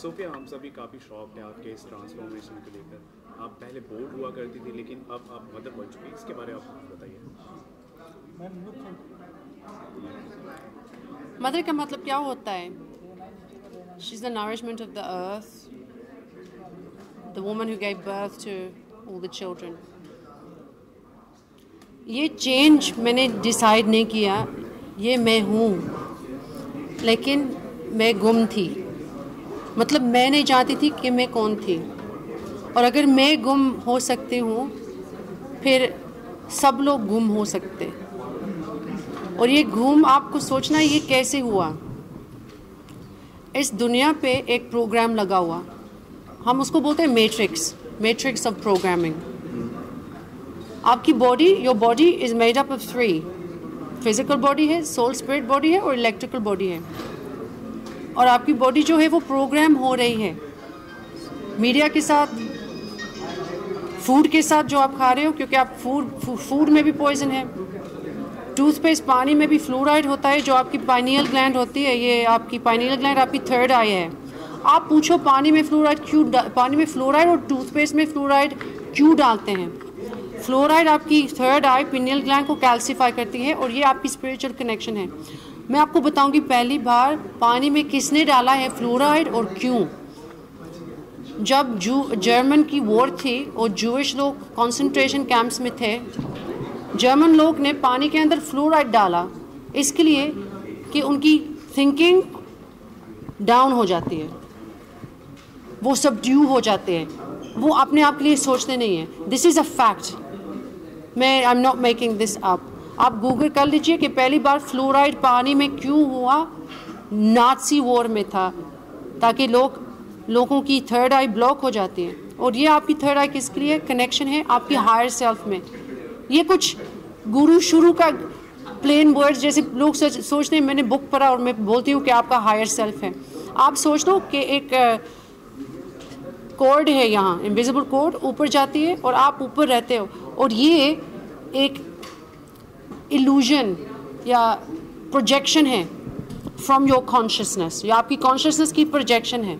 Sophia, हम सभी काफ़ी शॉक्ड हैं आपके इस ट्रांसफॉर्मेशन को लेकर। आप पहले बोल्ड हुआ करती थी, लेकिन अब आप मदर बन चुकी हैं, इसके बारे में आप बताइए। मदर का मतलब क्या होता है? She is the nourishment of the earth, the woman who gave birth to all the children. ये चेंज मैंने डिसाइड नहीं किया, ये मैं हूँ, लेकिन मैं गुम थी। मतलब मैं नहीं जानती थी कि मैं कौन थी, और अगर मैं गुम हो सकती हूँ फिर सब लोग गुम हो सकते। और ये गुम, आपको सोचना ये कैसे हुआ। इस दुनिया पे एक प्रोग्राम लगा हुआ, हम उसको बोलते हैं मैट्रिक्स ऑफ प्रोग्रामिंग। आपकी body, your body is made up of 3, physical body है, सोल स्पिरिट बॉडी है और इलेक्ट्रिकल बॉडी है। और आपकी बॉडी जो है वो प्रोग्राम हो रही है मीडिया के साथ, फूड के साथ जो आप खा रहे हो, क्योंकि आप फूड में भी पॉइजन है। टूथपेस्ट, पानी में भी फ्लोराइड होता है, जो आपकी पाइनियल ग्लैंड होती है, ये आपकी पाइनियल ग्लैंड आपकी थर्ड आई है। आप पूछो पानी में फ्लोराइड और टूथपेस्ट में फ्लोराइड क्यों डालते हैं? फ्लोराइड आपकी थर्ड आई पिनियल ग्लैंड को कैल्सीफाई करती है, और ये आपकी स्पिरिचुअल कनेक्शन है। मैं आपको बताऊंगी पहली बार पानी में किसने डाला है फ्लोराइड और क्यों। जब जर्मन की वॉर थी और जूइश लोग कंसंट्रेशन कैंप्स में थे, जर्मन लोग ने पानी के अंदर फ्लोराइड डाला इसके लिए कि उनकी थिंकिंग डाउन हो जाती है, वो सबड्यू हो जाते हैं, वो अपने आप के लिए सोचते नहीं हैं। दिस इज़ अ फैक्ट, मैं I am not making this up. आप गूगल कर लीजिए कि पहली बार फ्लोराइड पानी में क्यों हुआ। नाज़ी वॉर में था, ताकि लोगों की थर्ड आई ब्लॉक हो जाती है। और ये आपकी थर्ड आई किसके लिए कनेक्शन है? आपकी हायर सेल्फ में। ये कुछ गुरु शुरू का प्लेन वर्ड्स जैसे लोग सोचते हैं। मैंने बुक पढ़ा और मैं बोलती हूँ कि आपका हायर सेल्फ है। आप सोच लो कि एक कॉर्ड है, यहाँ इनविजिबल कॉर्ड ऊपर जाती है और आप ऊपर रहते हो, और ये एक इल्यूजन या प्रोजेक्शन है फ्रॉम योर कॉन्शियसनेस, या आपकी कॉन्शियसनेस की प्रोजेक्शन है।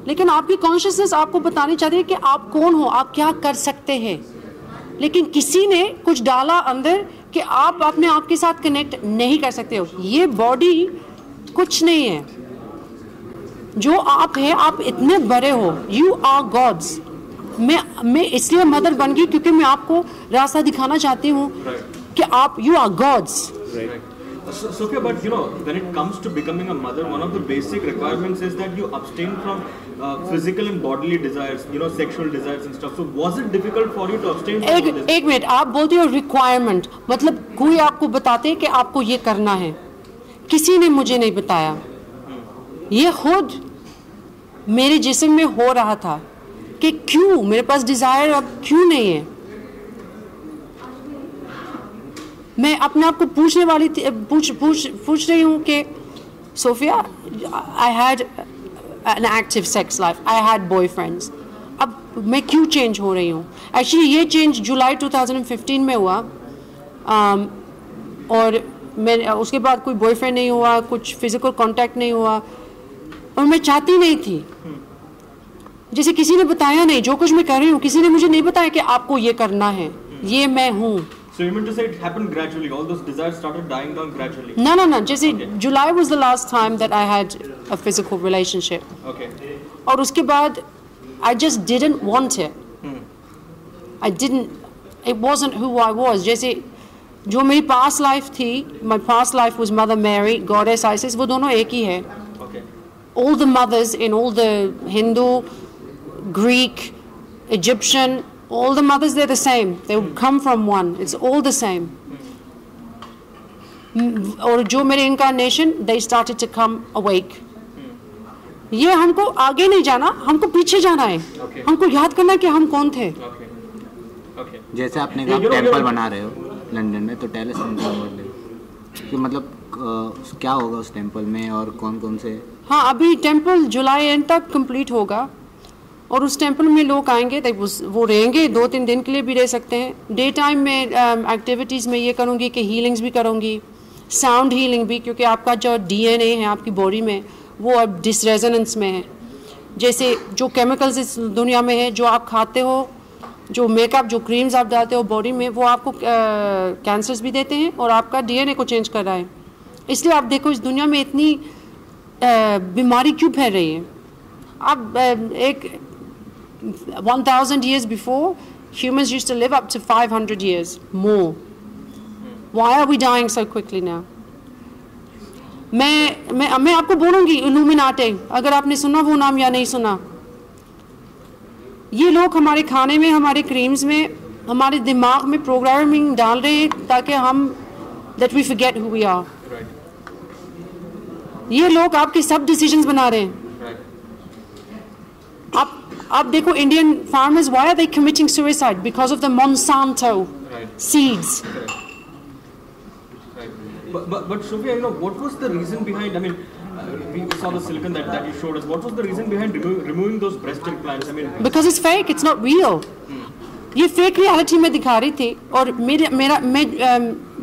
लेकिन आपकी कॉन्शियसनेस आपको बतानी चाहती है कि आप कौन हो, आप क्या कर सकते हैं। लेकिन किसी ने कुछ डाला अंदर कि आप अपने आप के साथ कनेक्ट नहीं कर सकते हो। ये बॉडी कुछ नहीं है, जो आप है, आप इतने बड़े हो, यू आर गॉड्स। मैं इसलिए मदर बन गई क्योंकि मैं आपको रास्ता दिखाना चाहती हूँ कि आप, you are gods. Sophia, but you know, when it comes to becoming a mother, one of the basic requirements is that you abstain from physical and bodily desires, you know, sexual desires and stuff. So was it difficult for you to abstain from all this? एक minute, आप बोलते हो requirement, मतलब कोई आपको बताते कि आपको ये करना है। किसी ने मुझे नहीं बताया, ये खुद मेरे जिस्म में हो रहा था कि क्यों मेरे पास डिजायर अब क्यों नहीं है। मैं अपने आप को पूछने वाली थी, पूछ रही हूँ कि Sophia, I had an active sex life, I had boyfriends, अब मैं क्यों चेंज हो रही हूँ? एक्चुअली ये चेंज जुलाई 2015 में हुआ, और मैं उसके बाद कोई बॉयफ्रेंड नहीं हुआ, कुछ फिजिकल कांटेक्ट नहीं हुआ, और मैं चाहती नहीं थी। जैसे किसी ने बताया नहीं, जो कुछ मैं कर रही हूँ किसी ने मुझे नहीं बताया कि आपको ये करना है, ये मैं हूँ। So you mean to say it happened gradually? All those desires started dying down gradually? No. जैसे July was the last time that I had a physical relationship. Okay. और उसके बाद I just didn't want it. I didn't. It wasn't who I was. जैसे जो मेरी past life थी, my past life was Mother Mary, Goddess Isis, वो दोनों एक ही है. Okay. All the mothers in all the Hindu, Greek, Egyptian, all the mothers, they're the same. They come from one. It's all the same. और जो मेरे incarnation, they started to come awake. ये हमको आगे नहीं जाना, हमको पीछे जाना है। हमको याद करना है कि हम कौन थे। जैसे आपने कहा टेंपल बना रहे हो लंदन में, तो टेल अस कि मतलब क्या होगा उस टेंपल में और कौन कौन से? हाँ, अभी टेंपल जुलाई एंड तक कंप्लीट होगा, और उस टेंपल में लोग आएंगे, वो रहेंगे 2-3 दिन के लिए भी रह सकते हैं। डे टाइम में एक्टिविटीज़ में ये करूँगी कि हीलिंग्स भी करूँगी, साउंड हीलिंग भी, क्योंकि आपका जो DNA है आपकी बॉडी में वो अब डिसरेजोनेंस में है। जैसे जो केमिकल्स इस दुनिया में है, जो आप खाते हो, जो मेकअप, जो क्रीम्स आप डालते हो बॉडी में, वो आपको कैंसर्स भी देते हैं और आपका डीएनए को चेंज कर रहा है। इसलिए आप देखो इस दुनिया में इतनी बीमारी क्यों फैल रही है। अब एक 1000 years before, humans used to live up to 500 years more. Why are we dying so quickly now? मैं आपको बोलूँगी इल्यूमिनाटी, अगर आपने सुना वो नाम या नहीं सुना। ये लोग हमारे खाने में, हमारे क्रीम्स में, हमारे दिमाग में प्रोग्रामिंग डाल रहे हैं ताकि हम that we forget who we are. ये लोग आपके सब डिसीजंस बना रहे हैं। आप देखो Indian farmers, why are they committing suicide? Because of the Monsanto seeds. But Sophia, you know, what was the reason behind? I mean, we saw the silicon that you showed us. What was the reason behind removing those breast implants? I mean, because it's fake. It's not real. ये fake reality में दिखा रही थी और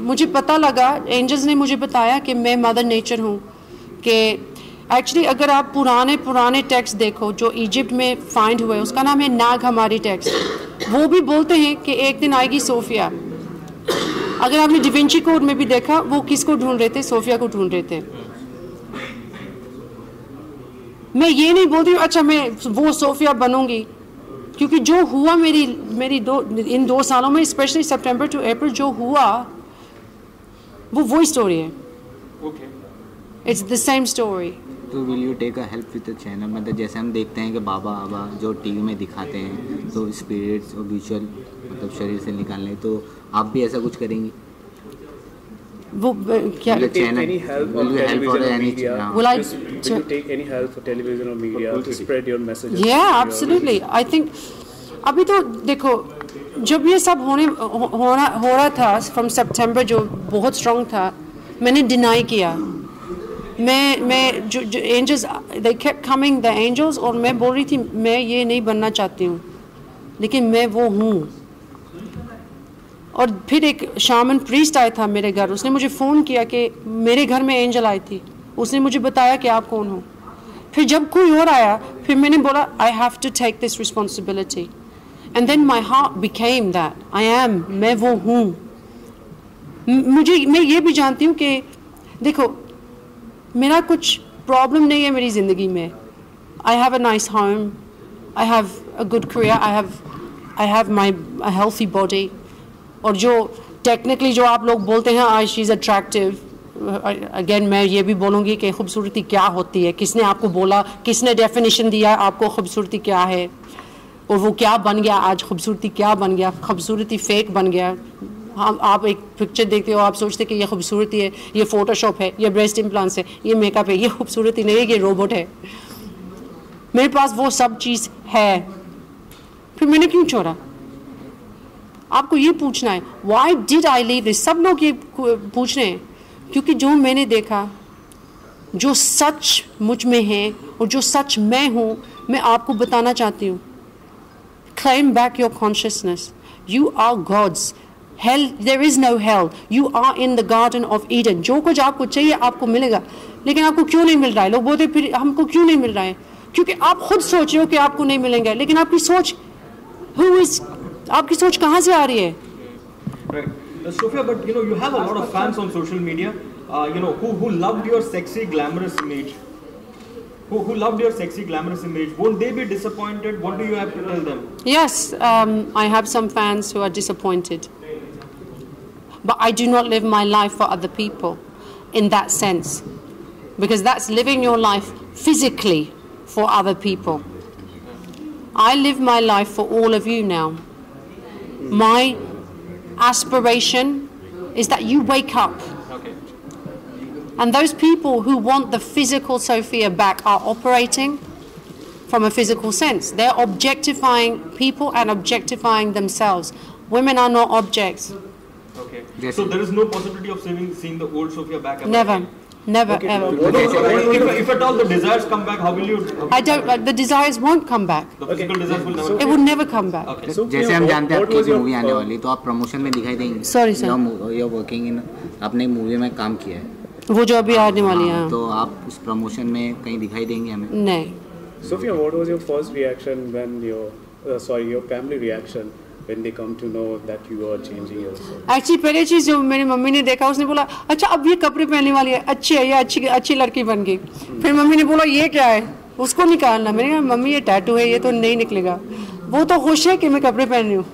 मुझे पता लगा, angels ने मुझे बताया कि मैं मदर नेचर हूँ। कि एक्चुअली अगर आप पुराने टेक्स्ट देखो जो इजिप्ट में फाइंड हुए, उसका नाम है नाग हमारी टेक्स्ट। वो भी बोलते हैं कि एक दिन आएगी सोफिया। अगर आपने डिविंची कोड में भी देखा, वो किसको ढूंढ रहे थे? सोफिया को ढूंढ रहे थे। मैं ये नहीं बोल रही हूँ अच्छा मैं वो सोफिया बनूंगी, क्योंकि जो हुआ इन 2 सालों में, स्पेशली सितंबर टू अप्रैल जो हुआ, वो वही स्टोरी है। It's the same story. तो will you take a help with the channel? मतलब जैसे हम देखते हैं कि बाबा जो टीवी में दिखाते हैं, तो स्पिरिट्स और विजुअल मतलब शरीर से निकालने, तो आप भी ऐसा कुछ करेंगी? वो क्या channel any help on television or media? Will I will you take any help for television or media to spread your messages? Yeah, absolutely. I think अभी तो देखो, जब ये सब हो रहा था फ्रॉम सितंबर, जो बहुत स्ट्रॉन्ग था, मैंने डिनाई किया। मैं जो angels, they kept coming the angels, और मैं बोल रही थी मैं ये नहीं बनना चाहती हूँ, लेकिन मैं वो हूँ। और फिर एक शामन प्रीस्ट आया था मेरे घर, उसने मुझे फ़ोन किया कि मेरे घर में एंजल आई थी, उसने मुझे बताया कि आप कौन हो। फिर जब कोई और आया, फिर मैंने बोला I have to take this responsibility, and then my heart became that I am, मैं वो हूँ। मैं ये भी जानती हूँ कि देखो मेरा कुछ प्रॉब्लम नहीं है मेरी ज़िंदगी में। I have a nice home, I have a good career, I have my healthy body. और जो टेक्निकली जो आप लोग बोलते हैं I she is attractive, again मैं ये भी बोलूँगी कि खूबसूरती क्या होती है, किसने आपको बोला, किसने डेफिनेशन दिया आपको खूबसूरती क्या है, और वो क्या बन गया आज, खूबसूरती क्या बन गया? खूबसूरती फेक बन गया। हम आप एक पिक्चर देखते हो, आप सोचते कि ये खूबसूरती है, ये फ़ोटोशॉप है, ये ब्रेस्ट इम्प्लांट्स है, ये मेकअप है, ये खूबसूरती नहीं है, ये रोबोट है। मेरे पास वो सब चीज़ है, फिर मैंने क्यों छोड़ा? आपको ये पूछना है why did I leave this. सब लोग ये पूछ रहे हैं क्योंकि जो मैंने देखा, जो सच मुझ में है और जो सच मैं हूँ, मैं आपको बताना चाहती हूँ। Claim back your consciousness. You are God's. Hell, there is no hell. You are in the Garden of Eden. जो कुछ आपको चाहिए आपको मिलेगा, लेकिन आपको क्यों नहीं मिल रहा है? लोग बोलते फिर हमको क्यों नहीं मिल रहा है? क्योंकि आप खुद सोच रहे हो कि आपको नहीं मिलेंगे, लेकिन आपकी सोच आपकी सोच कहाँ से आ रही है? Right. Sophia, but you have a lot of fans on social media, who loved your sexy, glamorous image. Who loved your sexy, glamorous image. Won't they be disappointed? What do you have to tell them? Yes, I have some fans who are disappointed. But I do not live my life for other people in that sense. Because that's living your life physically for other people. I live my life for all of you now. My aspiration is that you wake up. Okay. And those people who want the physical Sophia back are operating from a physical sense. They're objectifying people and objectifying themselves. Women are not objects. Okay. Yes. So there is no possibility of seeing the old Sophia back ever? Never. Never, okay. ever. If at all the desires come back, how will you? I don't. The desires won't come back. The physical desires will never. It would never come back. Okay. जैसे हम जानते हैं आपकी movie आने वाली, तो आप promotion में दिखाई देंगे? Sorry, sir. You're working in, आपने मूवी में काम किया है। वो जो अभी आने वाली है। तो आप उस प्रमोशन में कहीं दिखाई देंगे हमें? नहीं। Sophia, what was your first reaction when your family reaction when they come to know that you are changing yourself? Actually पहले चीज़ जो मेरी मम्मी ने देखा उसने बोला अच्छा अब ये कपड़े पहनने वाली है, अच्छी है, ये अच्छी लड़की बन गई। फिर मम्मी ने बोला ये क्या है, उसको निकालना। मैंने कहा मम्मी ये टैटू है, ये तो नहीं निकलेगा। वो तो खुश है कि मैं कपड़े पहन रही हूँ।